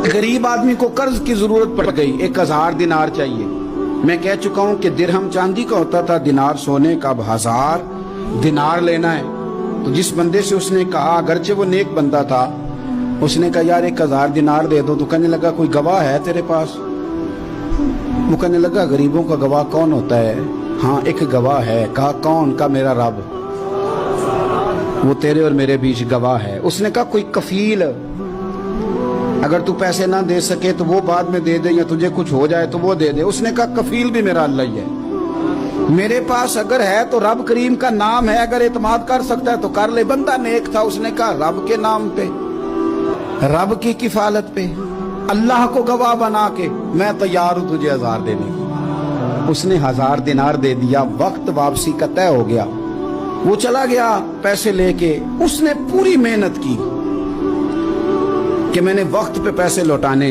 गरीब आदमी को कर्ज की जरूरत पड़ गई, 1000 दिनार चाहिए। मैं कह चुका हूं कि दिरहम चांदी का होता था, दिनार सोने का। अब 1000 दिनार लेना है। तो जिस बंदे से उसने कहा, अगरचे वो नेक बंदा था, उसने कहा यार 1000 दिनार दे दो। तो कहने लगा कोई गवाह है तेरे पास? वो कहने लगा गरीबों का गवाह कौन होता है? हाँ एक गवाह है। कहा कौन? का मेरा रब, वो तेरे और मेरे बीच गवाह है। उसने कहा कोई कफील, अगर तू पैसे ना दे सके तो वो बाद में दे दे, या तुझे कुछ हो जाए तो वो दे दे। उसने कहा कफील भी मेरा अल्लाह ही है। मेरे पास अगर है तो रब करीम का नाम है, अगर एतमाद कर सकता है तो कर ले। बंदा नेक था, उसने कहा रब के नाम पे, रब की किफालत पे, अल्लाह को गवाह बना के मैं तैयार हूं तुझे 1000 देने को। उसने 1000 दिनार दे दिया। वक्त वापसी का तय हो गया। वो चला गया पैसे लेके। उसने पूरी मेहनत की कि मैंने वक्त पे पैसे लौटाने,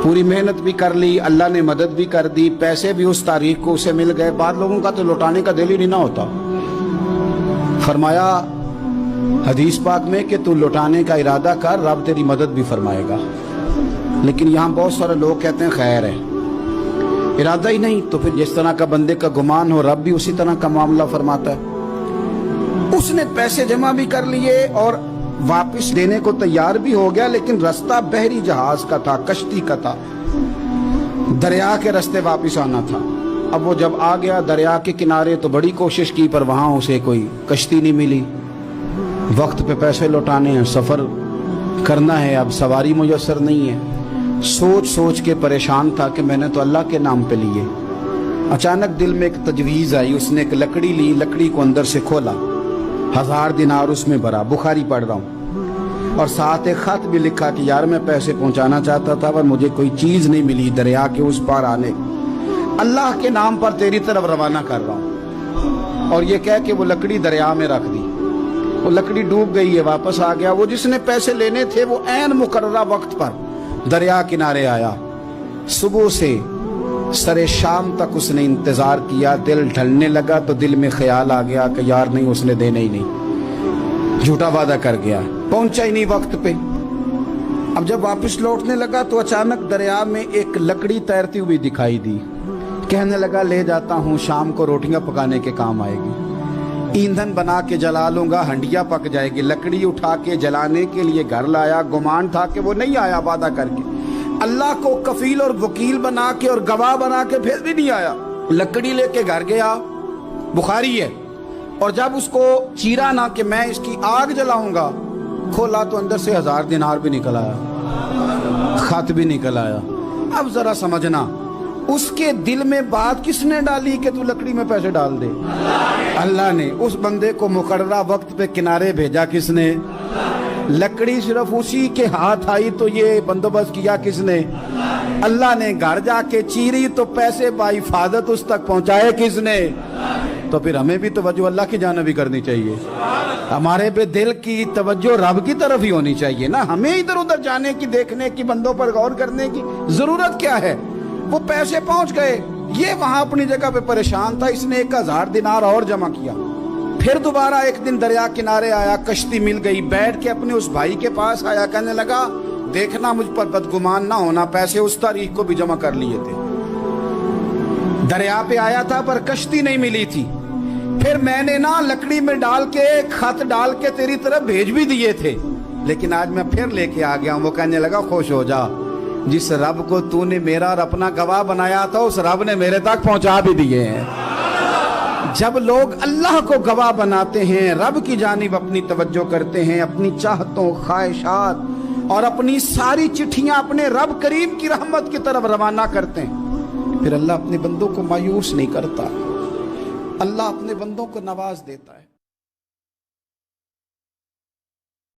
पूरी मेहनत भी कर ली, अल्लाह ने मदद भी कर दी, पैसे भी उस तारीख को उसे मिल गए। बाद लोगों का तो लौटाने का दिल ही नहीं ना होता। फरमाया हदीस पाक में कि तू लौटाने का इरादा कर, रब तेरी मदद भी फरमाएगा। लेकिन यहाँ बहुत सारे लोग कहते हैं खैर है, इरादा ही नहीं। तो फिर जिस तरह का बंदे का गुमान हो, रब भी उसी तरह का मामला फरमाता है। उसने पैसे जमा भी कर लिए और वापस देने को तैयार भी हो गया, लेकिन रास्ता बहरी जहाज का था, कश्ती का था, दरिया के रास्ते वापस आना था। अब वो जब आ गया दरिया के किनारे तो बड़ी कोशिश की, पर वहां उसे कोई कश्ती नहीं मिली। वक्त पे पैसे लौटाने हैं, सफर करना है, अब सवारी मुयस्सर नहीं है। सोच सोच के परेशान था कि मैंने तो अल्लाह के नाम पे लिए। अचानक दिल में एक तजवीज आई। उसने एक लकड़ी ली, लकड़ी को अंदर से खोला, 1000 दिनार उसमें भरा। बुखारी पढ़ रहा हूँ, और साथ एक खत भी लिखा कि यार मैं पैसे पहुंचाना चाहता था पर मुझे कोई चीज नहीं मिली दरिया के उस पार आने, अल्लाह के नाम पर तेरी तरफ रवाना कर रहा हूँ। और ये कह के वो लकड़ी दरिया में रख दी। वो लकड़ी डूब गई है, वापस आ गया। वो जिसने पैसे लेने थे वो ऐन मुकर्ररा वक्त पर दरिया किनारे आया। सुबह से सरे शाम तक उसने इंतजार किया। दिल ढलने लगा तो दिल में ख्याल आ गया कि यार नहीं, उसने देने ही नहीं, झूठा वादा कर गया, पहुंचा ही नहीं वक्त पे। अब जब वापस लौटने लगा तो अचानक दरिया में एक लकड़ी तैरती हुई दिखाई दी। कहने लगा ले जाता हूँ, शाम को रोटियां पकाने के काम आएगी, ईंधन बना के जला लूंगा, हंडिया पक जाएगी। लकड़ी उठा के जलाने के लिए घर लाया। गुमान था कि वो नहीं आया वादा करके। अल्लाह को कफील और वकील बना के और गवाह बना के फिर भी नहीं आया। लकड़ी लेके घर गया, बुखारी है, और जब उसको चीरा ना कि मैं इसकी आग जलाऊंगा, खोला तो अंदर से 1000 दिनार भी निकल आया, खत भी निकल आया। अब जरा समझना, उसके दिल में बात किसने डाली कि तू लकड़ी में पैसे डाल दे? अल्लाह ने। उस बंदे को मुकर्ररा वक्त पे किनारे भेजा किसने? लकड़ी सिर्फ उसी के हाथ आई तो ये बंदोबस्त किया किसने? अल्लाह ने। घर जाके चीरी तो पैसे बाहिफाजत उस तक पहुंचाए किसने? तो फिर हमें भी तवज्जो अल्लाह की जानिब भी करनी चाहिए। हमारे पे दिल की तवज्जो रब की तरफ ही होनी चाहिए ना। हमें इधर उधर जाने की, देखने की, बंदों पर गौर करने की जरूरत क्या है? वो पैसे पहुंच गए, ये वहां अपनी जगह पे परेशान था। इसने 1000 दिनार और जमा किया। फिर दोबारा एक दिन दरिया किनारे आया, कश्ती मिल गई, बैठ के अपने उस भाई के पास आया। कहने लगा देखना मुझ पर बदगुमान ना होना, पैसे उस तारीख को भी जमा कर लिए थे। दरिया पे आया था पर कश्ती नहीं मिली थी। फिर मैंने ना लकड़ी में डाल के, खत डाल के तेरी तरफ भेज भी दिए थे, लेकिन आज मैं फिर लेके आ गया हूं। वो कहने लगा खुश हो जा, जिस रब को तूने मेरा और अपना गवाह बनाया था उस रब ने मेरे तक पहुंचा भी दिए हैं। जब लोग अल्लाह को गवाह बनाते हैं, रब की जानिब अपनी तवज्जो करते हैं, अपनी चाहतों, ख्वाहिशात और अपनी सारी चिट्ठियां अपने रब करीम की रहमत की तरफ रवाना करते हैं, फिर अल्लाह अपने बंदों को मायूस नहीं करता। अल्लाह अपने बंदों को नवाज देता है।